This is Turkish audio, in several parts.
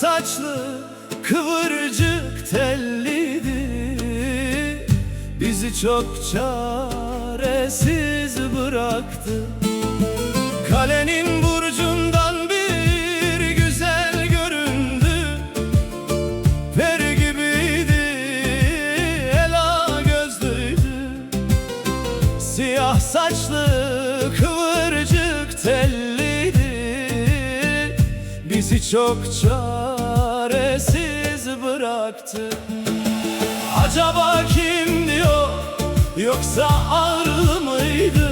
saçlı, kıvırcık telliydi. Bizi çok çaresiz bıraktı. Kalenin burcundan bir güzel göründü. Peri gibiydi, ela gözlüydü. Siyah saçlı, kıvırcık telliydi. Bizi çok çaresiz bıraktı. Acaba kimdi o? Yoksa Ağrılı mıydı?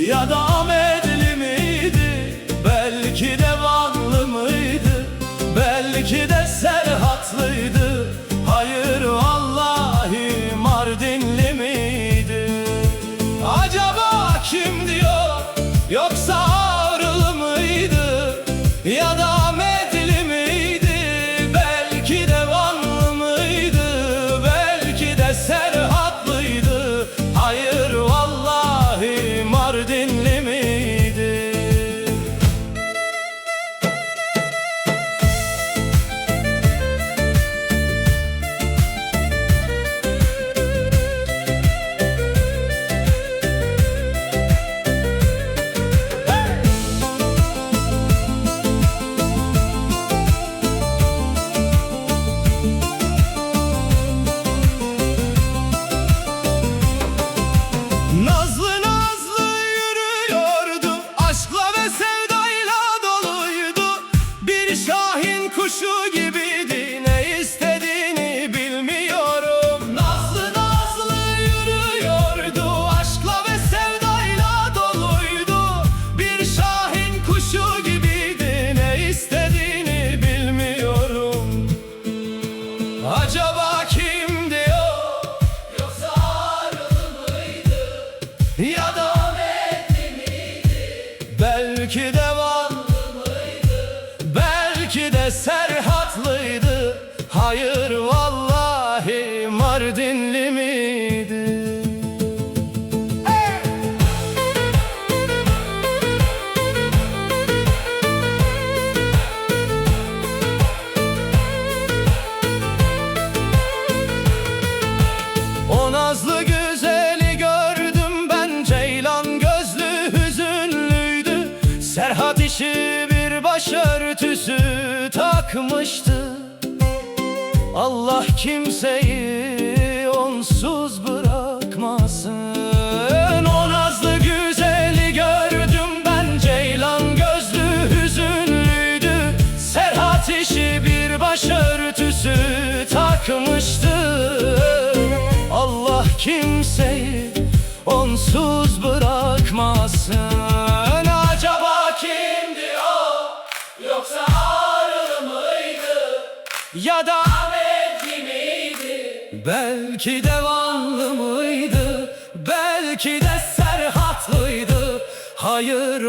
Ya da Ahmetli miydi? Belki de Vanlı mıydı? Belki de Serhatlıydı. Hayır vallahi Mardinli miydi? Acaba kimdi o? Yoksa Ağrılı mıydı? Ya da Ahmetli miydi? Belki de Vanlı mıydı? Belki de Serhatlıydı. Hayır vallahi Mardinli miydi? Nazlı nazlı yürüyordu, aşkla ve sevdayla doluydu. Bir şahin kuşu gibiydi, ne istediğini bilmiyorum. Nazlı nazlı yürüyordu, aşkla ve sevdayla doluydu. Bir şahin kuşu gibiydi, ne istediğini bilmiyorum. Acaba kimdi o? Yoksa Ağrılı mıydı? Ya da Ahmetli miydi? Belki de Vanlı mıydı? Belki de Serhatlıydı. Hayır vallahi Mardinli miydi? O nazlı güzeli gördüm ben, ceylan gözlü hüzünlüydü. Serhat işi bir başörtüsü takmıştı. Allah kimseyi onsuz bırakmasın. O nazlı güzeli gördüm ben, ceylan gözlü hüzünlüydü. Serhat işi bir başörtüsü takmıştı. Allah kimseyi onsuz bırakmasın. Acaba kimdi o? Yoksa Ağrılı mıydı? Ya da Ahmetli miydi? Belki de Vanlı mıydı? Belki de Serhatlıydı. Hayır